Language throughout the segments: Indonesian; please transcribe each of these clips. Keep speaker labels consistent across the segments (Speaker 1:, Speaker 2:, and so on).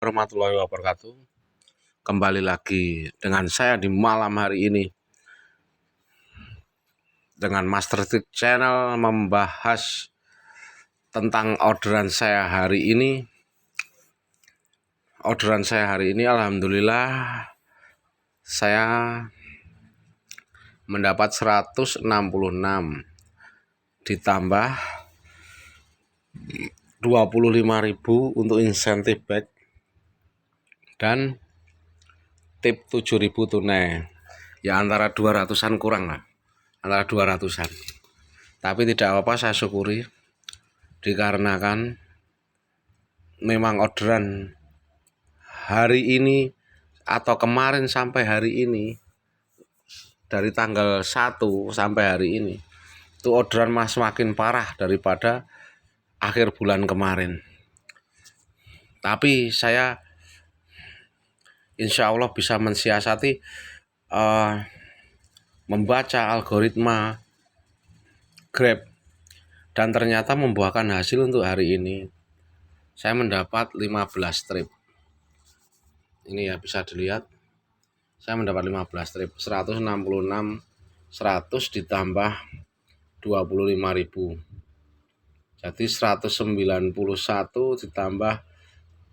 Speaker 1: warahmatullahi wabarakatuh. Kembali lagi dengan saya di malam hari ini dengan Master Stick Channel membahas tentang orderan saya hari ini. Orderan saya hari ini alhamdulillah saya mendapat 166 ditambah 25.000 untuk insentif back dan tip 7.000 tunai. Ya antara 200-an kurang lah. Antara 200-an. Tapi tidak apa-apa, saya syukuri dikarenakan memang orderan hari ini atau kemarin sampai hari ini, dari tanggal 1 sampai hari ini itu orderan semakin parah daripada akhir bulan kemarin. Tapi saya insya Allah bisa mensiasati membaca algoritma Grab dan ternyata membuahkan hasil. Untuk hari ini saya mendapat 15 trip. Ini ya bisa dilihat, saya mendapat 15 trip, 166, 100 ditambah 25.000, jadi 191 ditambah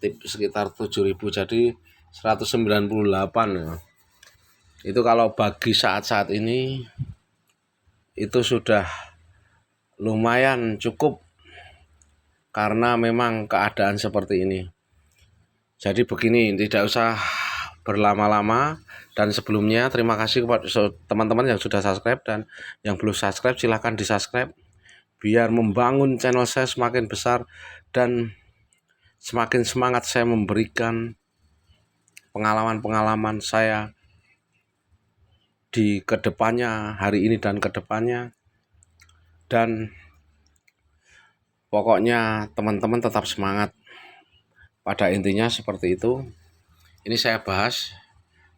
Speaker 1: tip sekitar 7.000, jadi 198 ya. Itu kalau bagi saat-saat ini itu sudah lumayan cukup karena memang keadaan seperti ini. Jadi begini, tidak usah berlama-lama, dan sebelumnya terima kasih kepada teman-teman yang sudah subscribe, dan yang belum subscribe silahkan di subscribe biar membangun channel saya semakin besar dan semakin semangat saya memberikan pengalaman-pengalaman saya di kedepannya, hari ini dan kedepannya. Dan pokoknya teman-teman tetap semangat, pada intinya seperti itu. Ini saya bahas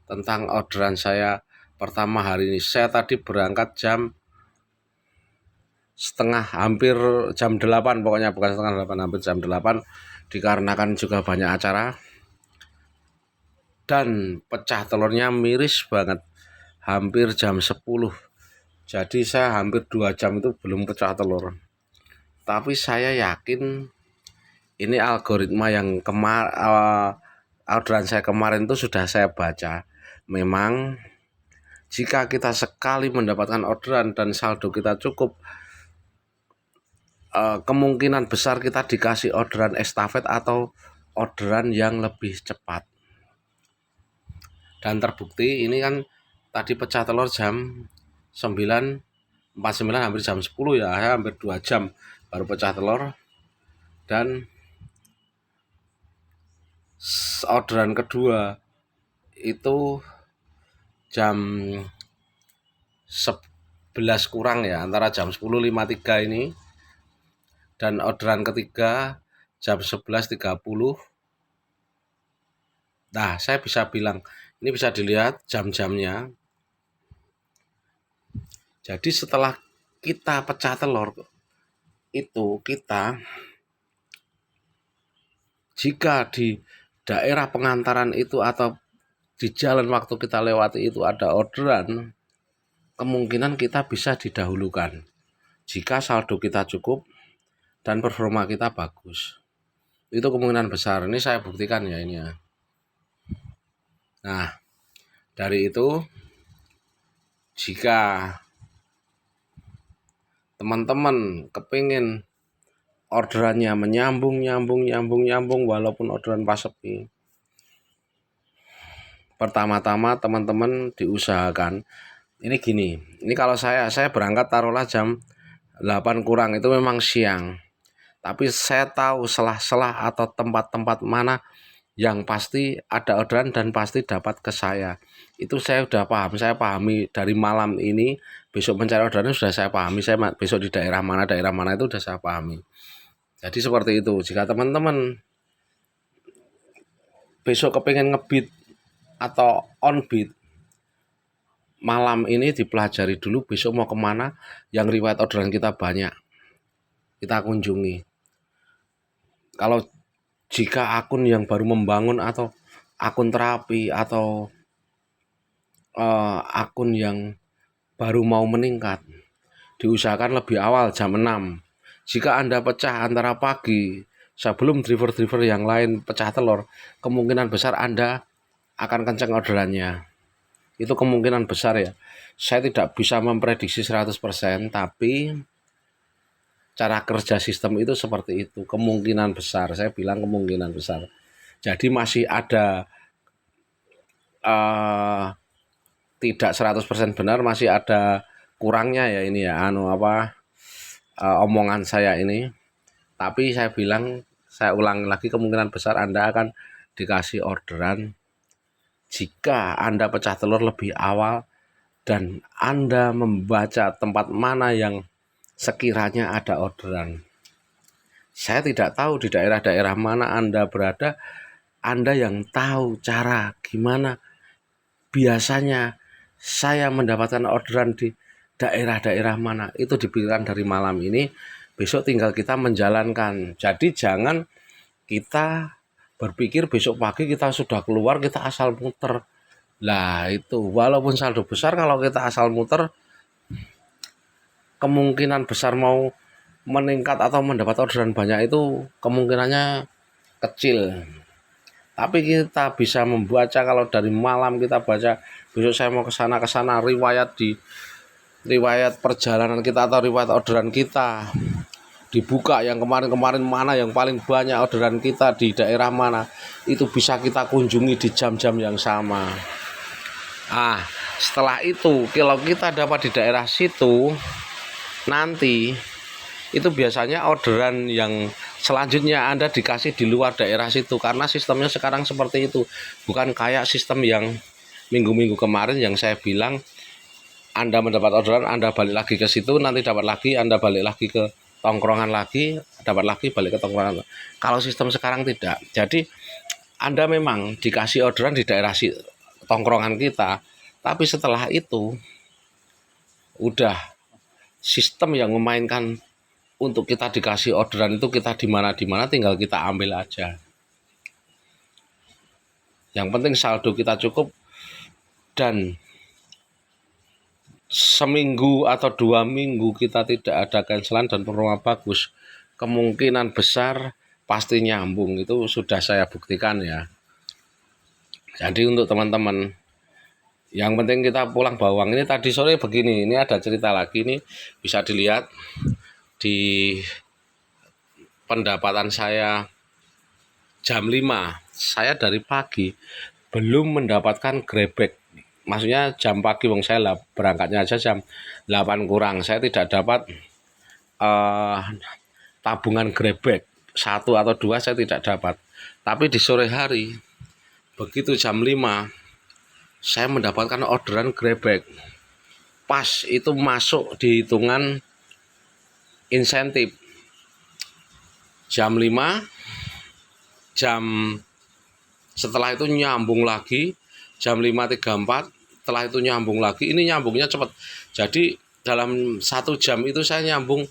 Speaker 1: tentang orderan saya pertama hari ini. Saya tadi berangkat hampir jam 8, pokoknya bukan setengah 8, hampir jam 8, dikarenakan juga banyak acara dan pecah telurnya miris banget, hampir jam 10. Jadi saya hampir 2 jam itu belum pecah telur. Tapi saya yakin ini algoritma yang orderan saya kemarin itu sudah saya baca. Memang jika kita sekali mendapatkan orderan dan saldo kita cukup, kemungkinan besar kita dikasih orderan estafet atau orderan yang lebih cepat. Dan terbukti ini kan tadi pecah telur jam 9.49, hampir jam 10 ya, saya hampir 2 jam baru pecah telur. Dan orderan kedua itu jam 11 kurang ya, antara jam 10.53 ini. Dan orderan ketiga jam 11.30. Nah, saya bisa bilang, ini bisa dilihat jam-jamnya. Jadi setelah kita pecah telur itu, kita jika di daerah pengantaran itu atau di jalan waktu kita lewati itu ada orderan, kemungkinan kita bisa didahulukan jika saldo kita cukup dan performa kita bagus. Itu kemungkinan besar. Ini saya buktikan ya ini ya. Nah, dari itu jika teman-teman kepingin orderannya menyambung walaupun orderan pas sepi, pertama-tama teman-teman diusahakan ini gini. Ini kalau saya berangkat taruhlah jam 8 kurang, itu memang siang. Tapi saya tahu selah-selah atau tempat-tempat mana yang pasti ada orderan dan pasti dapat ke saya. Itu saya udah paham, saya pahami dari malam ini. Besok mencari orderan sudah saya pahami, saya besok di daerah mana itu sudah saya pahami. Jadi seperti itu. Jika teman-teman besok kepengen ngebit atau on beat, malam ini dipelajari dulu besok mau kemana yang riwayat orderan kita banyak, kita kunjungi. Kalau jika akun yang baru membangun atau akun terapi atau akun yang baru mau meningkat, diusahakan lebih awal jam 6. Jika Anda pecah antara pagi sebelum driver-driver yang lain pecah telur, kemungkinan besar Anda akan kencang orderannya. Itu kemungkinan besar ya. Saya tidak bisa memprediksi 100%, tapi cara kerja sistem itu seperti itu. Kemungkinan besar, saya bilang kemungkinan besar. Jadi masih ada tidak 100% benar, masih ada kurangnya ya ini ya omongan saya ini. Tapi saya ulang lagi, kemungkinan besar Anda akan dikasih orderan jika Anda pecah telur lebih awal dan Anda membaca tempat mana yang sekiranya ada orderan. Saya tidak tahu di daerah-daerah mana Anda berada. Anda yang tahu cara gimana biasanya saya mendapatkan orderan di daerah-daerah mana, itu dipikirkan dari malam ini. Besok tinggal kita menjalankan. Jadi jangan kita berpikir besok pagi kita sudah keluar, kita asal muter. Lah itu walaupun saldo besar, kalau kita asal muter, kemungkinan besar mau meningkat atau mendapat orderan banyak itu kemungkinannya kecil. Tapi kita bisa membaca, kalau dari malam kita baca besok saya mau ke sana riwayat perjalanan kita atau riwayat orderan kita dibuka, yang kemarin-kemarin mana yang paling banyak orderan kita di daerah mana, itu bisa kita kunjungi di jam-jam yang sama. Setelah itu kalau kita dapat di daerah situ, nanti itu biasanya orderan yang selanjutnya Anda dikasih di luar daerah situ, karena sistemnya sekarang seperti itu. Bukan kayak sistem yang minggu-minggu kemarin yang saya bilang Anda mendapat orderan, Anda balik lagi ke situ, nanti dapat lagi, Anda balik lagi ke tongkrongan lagi, dapat lagi, balik ke tongkrongan. Kalau sistem sekarang tidak. Jadi Anda memang dikasih orderan di daerah tongkrongan kita, tapi setelah itu udah sistem yang memainkan untuk kita dikasih orderan itu, kita di mana tinggal kita ambil aja. Yang penting saldo kita cukup dan seminggu atau 2 minggu kita tidak ada cancelan dan performa bagus, kemungkinan besar pasti nyambung. Itu sudah saya buktikan ya. Jadi untuk teman-teman, yang penting kita pulang bawang. Ini tadi sore begini, ini ada cerita lagi, ini bisa dilihat di pendapatan saya jam 5. Saya dari pagi belum mendapatkan grebek. Maksudnya jam pagi, saya berangkatnya aja jam 8 kurang. Saya tidak dapat tabungan grebek 1 atau 2, saya tidak dapat. Tapi di sore hari, begitu jam 5, saya mendapatkan orderan grebek. Pas itu masuk di hitungan insentif. Jam 5, setelah itu nyambung lagi jam 5.34, setelah itu nyambung lagi. Ini nyambungnya cepat. Jadi dalam 1 jam itu saya nyambung,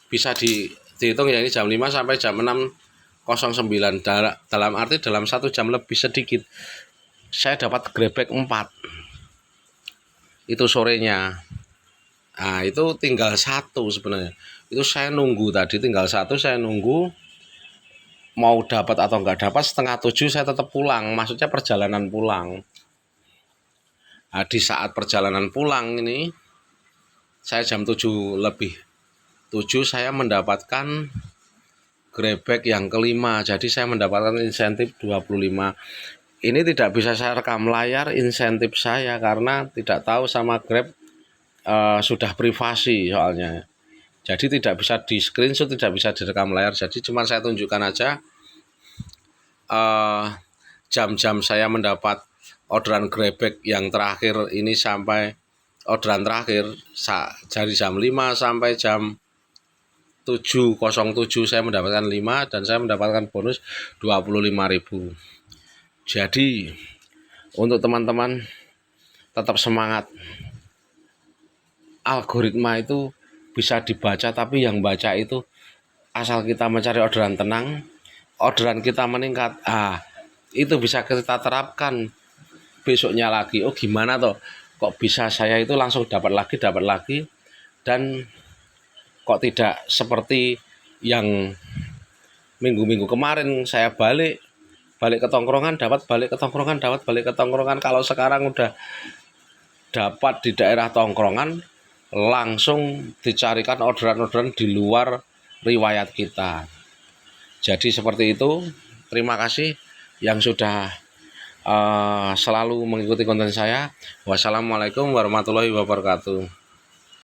Speaker 1: bisa dihitung ya, ini jam 5 sampai jam 6.09. Dalam arti dalam 1 jam lebih sedikit saya dapat grebek 4. Itu sorenya. Itu tinggal 1 sebenarnya. Itu saya nunggu tadi, tinggal 1 saya nunggu. Mau dapat atau enggak dapat, 6:30 saya tetap pulang. Maksudnya perjalanan pulang. Di saat perjalanan pulang ini, saya jam 7:07 saya mendapatkan grebek yang kelima. Jadi saya mendapatkan insentif 25. Ini tidak bisa saya rekam layar insentif saya karena tidak tahu sama Grab, sudah privasi soalnya. Jadi tidak bisa di screenshot, tidak bisa direkam layar. Jadi cuma saya tunjukkan aja jam-jam saya mendapat orderan grebek yang terakhir ini, sampai orderan terakhir dari jam 5 sampai jam 7.07 saya mendapatkan 5 dan saya mendapatkan bonus 25.000. Jadi untuk teman-teman tetap semangat. Algoritma itu bisa dibaca, tapi yang baca itu asal kita mencari orderan tenang, orderan kita meningkat, itu bisa kita terapkan besoknya lagi. Oh gimana toh, kok bisa saya itu langsung dapat lagi, dan kok tidak seperti yang minggu-minggu kemarin saya balik ke tongkrongan dapat, balik ke tongkrongan dapat, balik ke tongkrongan. Kalau sekarang udah dapat di daerah tongkrongan, langsung dicarikan orderan-orderan di luar riwayat kita. Jadi seperti itu. Terima kasih yang sudah selalu mengikuti konten saya. Wassalamualaikum warahmatullahi wabarakatuh.